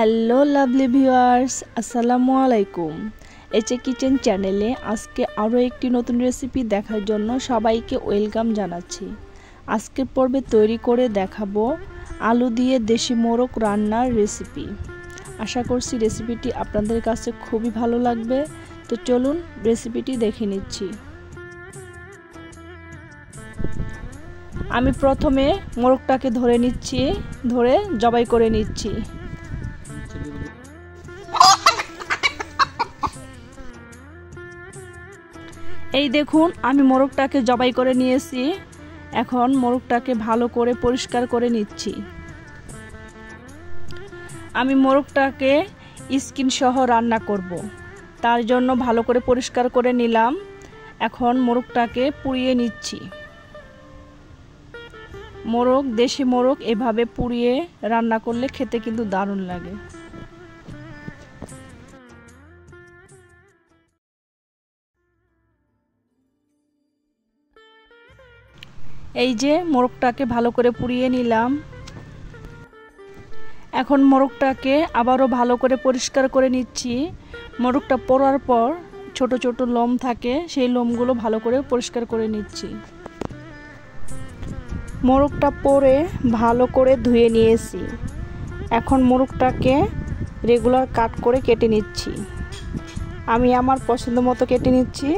Hello lovely viewers, আসসালামু আলাইকুম। H kitchen চ্যানেলে আজকে আরও একটি নতুন রেসিপি দেখার জন্য সবাইকে ওয়েলকাম জানাচ্ছি। আজকের পর্বে তৈরি করে দেখাবো আলু দিয়ে দেশি মোরগ রান্নার রেসিপি। আশা করছি রেসিপিটি আপনাদের কাছে খুবই ভালো লাগবে। তো চলুন রেসিপিটি দেখে নিচ্ছি। আমি প্রথমে মোরগটাকে ধরে জবাই করে নিচ্ছি। এই দেখুন, আমি মোরগটাকে জবাই করে নিয়েছি। এখন মোরগটাকে ভালো করে পরিষ্কার করে নিচ্ছি। আমি মোরগটাকে স্কিন সহ রান্না করব, তার জন্য ভালো করে পরিষ্কার করে নিলাম। এখন মোরগটাকে পুড়িয়ে নিচ্ছি। দেশি মোরগ এভাবে পুড়িয়ে রান্না করলে খেতে কিন্তু দারুণ লাগে। এই যে মোরগটাকে ভালো করে পুড়িয়ে নিলাম। এখন মোরগটাকে আবারও ভালো করে পরিষ্কার করে নিচ্ছি। মোরগটা পোড়ার পর ছোট ছোট লোম থাকে, সেই লোমগুলো ভালো করে পরিষ্কার করে নিচ্ছি। মোরগটা পরে ভালো করে ধুয়ে নিয়েছি। এখন মোরগটাকে রেগুলার কাট করে কেটে নিচ্ছি। আমি আমার পছন্দ মতো কেটে নিচ্ছি।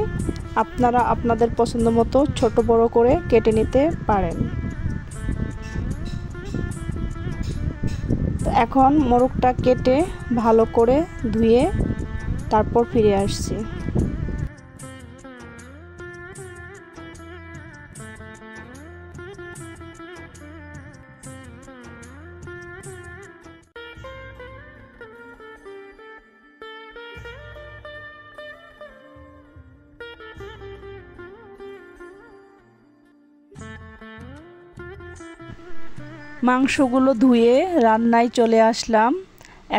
আপনারা আপনাদের পছন্দ মতো ছোট বড় করে কেটে নিতে পারেন। তো এখন মোরগটা কেটে ভালো করে ধুয়ে তারপর ফিরে আসছি। মাংসগুলো ধুয়ে রান্নায় চলে আসলাম।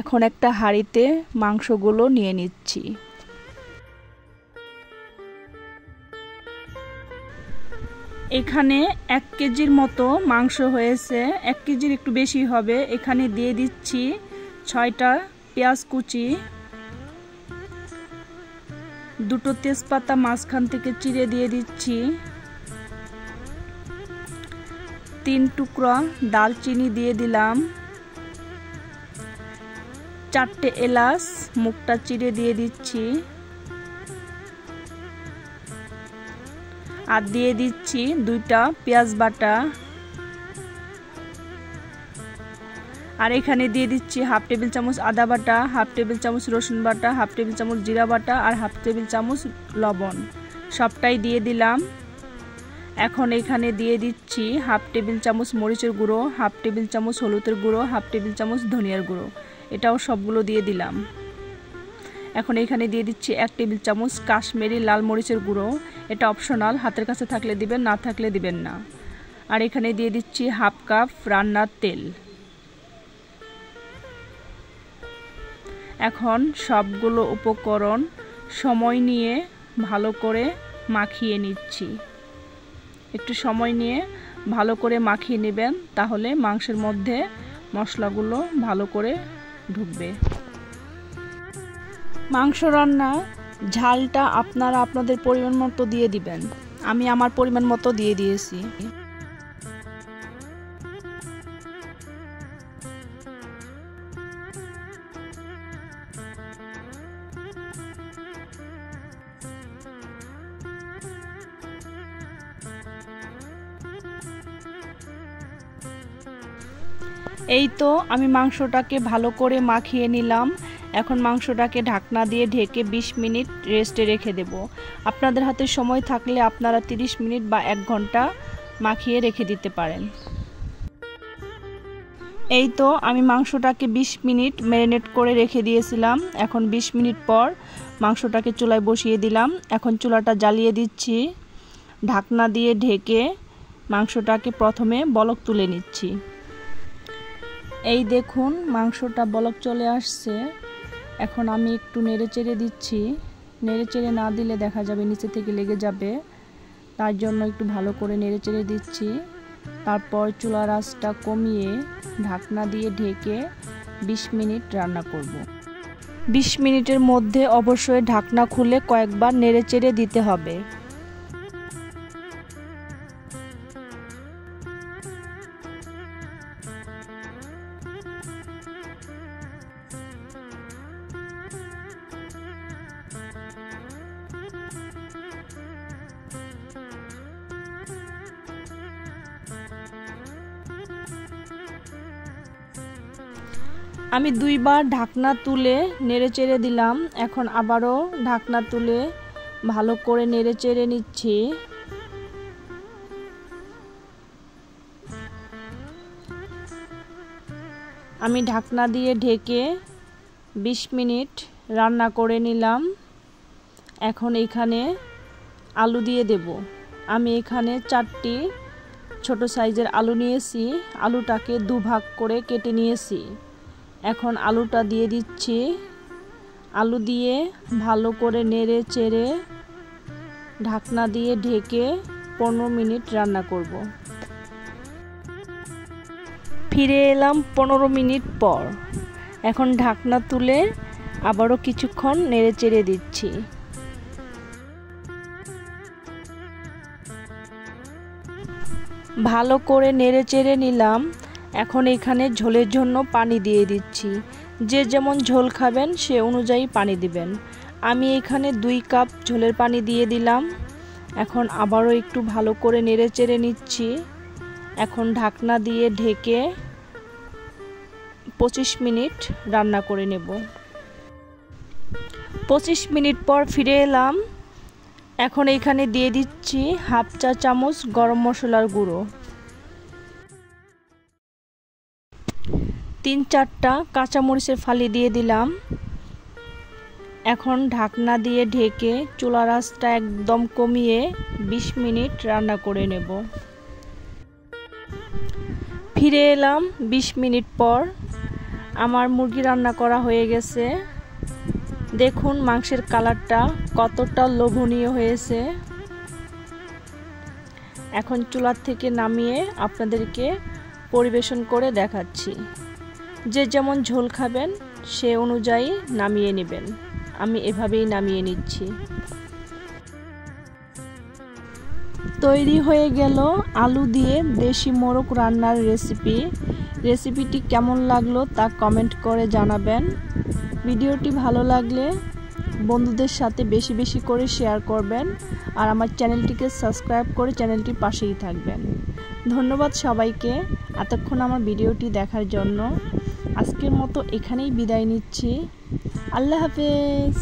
এখন একটা হাঁড়িতে মাংসগুলো নিয়ে নিচ্ছি। এখানে 1 কেজির মতো মাংস হয়েছে, 1 কেজির একটু বেশি হবে। এখানে দিয়ে দিচ্ছি 6টা পেঁয়াজ কুচি, 2টো তেজপাতা মাঝখান থেকে চিড়ে দিয়ে দিচ্ছি, 3 টুকরা দালচিনি দিয়ে দিলাম, 4টে এলাচ মুখটা চিড়ে দিয়ে দিচ্ছি, আর দিয়ে দিচ্ছি 2টা পেঁয়াজ বাটা। আর এখানে দিয়ে দিচ্ছি 1/2 টেবিল চামচ আদা বাটা, 1/2 টেবিল চামচ রসুন বাটা, 1/2 টেবিল চামচ জিরা বাটা আর 1/2 টেবিল চামচ লবণ, সবটাই দিয়ে দিলাম। এখন এখানে দিয়ে দিচ্ছি 1/2 টেবিল চামচ মরিচের গুঁড়ো, 1/2 টেবিল চামচ হলুদের গুঁড়ো, 1/2 টেবিল চামচ ধনিয়ার গুঁড়ো, এটাও সবগুলো দিয়ে দিলাম। এখন এখানে দিয়ে দিচ্ছি 1 টেবিল চামচ কাশ্মীরি লাল মরিচের গুঁড়ো, এটা অপশনাল, হাতের কাছে থাকলে দিবেন, না থাকলে দিবেন না। আর এখানে দিয়ে দিচ্ছি 1/2 কাপ রান্নার তেল। এখন সবগুলো উপকরণ সময় নিয়ে ভালো করে মাখিয়ে নিচ্ছি। একটু সময় নিয়ে ভালো করে মাখিয়ে নেবেন, তাহলে মাংসের মধ্যে মশলাগুলো ভালো করে ঢুকবে। মাংস রান্না ঝালটা আপনারা আপনাদের পরিমাণ মতো দিয়ে দিবেন। আমি আমার পরিমাণ মতো দিয়ে দিয়েছি। এই তো আমি মাংসটাকে ভালো করে মাখিয়ে নিলাম। এখন মাংসটাকে ঢাকনা দিয়ে ঢেকে 20 মিনিট রেস্টে রেখে দেব। আপনাদের হাতে সময় থাকলে আপনারা 30 মিনিট বা 1 ঘন্টা মাখিয়ে রেখে দিতে পারেন। এই তো আমি মাংসটাকে 20 মিনিট ম্যারিনেট করে রেখে দিয়েছিলাম। এখন 20 মিনিট পর মাংসটাকে চুলায় বসিয়ে দিলাম। এখন চুলাটা জ্বালিয়ে দিচ্ছি। ঢাকনা দিয়ে ঢেকে মাংসটাকে প্রথমে বলক তুলে নিচ্ছি। এই দেখুন, মাংসটা বলক চলে আসছে। এখন আমি একটু নেড়েচেড়ে দিচ্ছি। নেড়েচেড়ে না দিলে দেখা যাবে নিচে থেকে লেগে যাবে, তার জন্য একটু ভালো করে নেড়েচেড়ে দিচ্ছি। তারপর চুলার আঁচটা কমিয়ে ঢাকনা দিয়ে ঢেকে 20 মিনিট রান্না করব। 20 মিনিটের মধ্যে অবশ্যই ঢাকনা খুলে কয়েকবার নেড়েচেড়ে দিতে হবে। আমি দুইবার ঢাকনা তুলে নেড়েচেড়ে দিলাম। এখন আবারও ঢাকনা তুলে ভালো করে নেড়েচেড়ে নিচ্ছি। আমি ঢাকনা দিয়ে ঢেকে 20 মিনিট রান্না করে নিলাম। এখন এখানে আলু দিয়ে দেব। আমি এখানে 4টি ছোট সাইজের আলু নিয়েছি। আলুটাকে দুভাগ করে কেটে নিয়েছি। এখন আলুটা দিয়ে দিচ্ছি। আলু দিয়ে ভালো করে নেড়ে চেড়ে ঢাকনা দিয়ে ঢেকে 15 মিনিট রান্না করব। ফিরে এলাম 15 মিনিট পর। এখন ঢাকনা তুলে আবারও কিছুক্ষণ নেড়ে চেড়ে দিচ্ছি। ভালো করে নেড়ে চেড়ে নিলাম। এখন এখানে ঝোলের জন্য পানি দিয়ে দিচ্ছি। যে যেমন ঝোল খাবেন সে অনুযায়ী পানি দিবেন। আমি এখানে 2 কাপ ঝোলের পানি দিয়ে দিলাম। এখন আবারও একটু ভালো করে নেড়ে চেড়ে নিচ্ছি। এখন ঢাকনা দিয়ে ঢেকে 25 মিনিট রান্না করে নেব। 25 মিনিট পর ফিরে এলাম। এখন এখানে দিয়ে দিচ্ছি হাফ চা চামচ গরম মশলার গুঁড়ো, 3-4টা কাঁচামরিচের ফালি দিয়ে দিলাম। এখন ঢাকনা দিয়ে ঢেকে চুলার আঁচটা একদম কমিয়ে 20 মিনিট রান্না করে নেব। ফিরে এলাম 20 মিনিট পর। আমার মুরগি রান্না করা হয়ে গেছে। দেখুন মাংসের কালারটা কতটা লোভনীয় হয়েছে। এখন চুলার থেকে নামিয়ে আপনাদেরকে পরিবেশন করে দেখাচ্ছি। যে যেমন ঝোল খাবেন সে অনুযায়ী নামিয়ে নেবেন। আমি এভাবেই নামিয়ে নিচ্ছি। তৈরি হয়ে গেল আলু দিয়ে দেশি মোরগ রান্নার রেসিপি। রেসিপিটি কেমন লাগলো তা কমেন্ট করে জানাবেন। ভিডিওটি ভালো লাগলে বন্ধুদের সাথে বেশি বেশি করে শেয়ার করবেন আর আমার চ্যানেলটিকে সাবস্ক্রাইব করে চ্যানেলটির পাশেই থাকবেন। ধন্যবাদ সবাইকে এতক্ষণ আমার ভিডিওটি দেখার জন্য। আজকের মতো এখানেই বিদায় নিচ্ছি। আল্লাহ হাফেজ।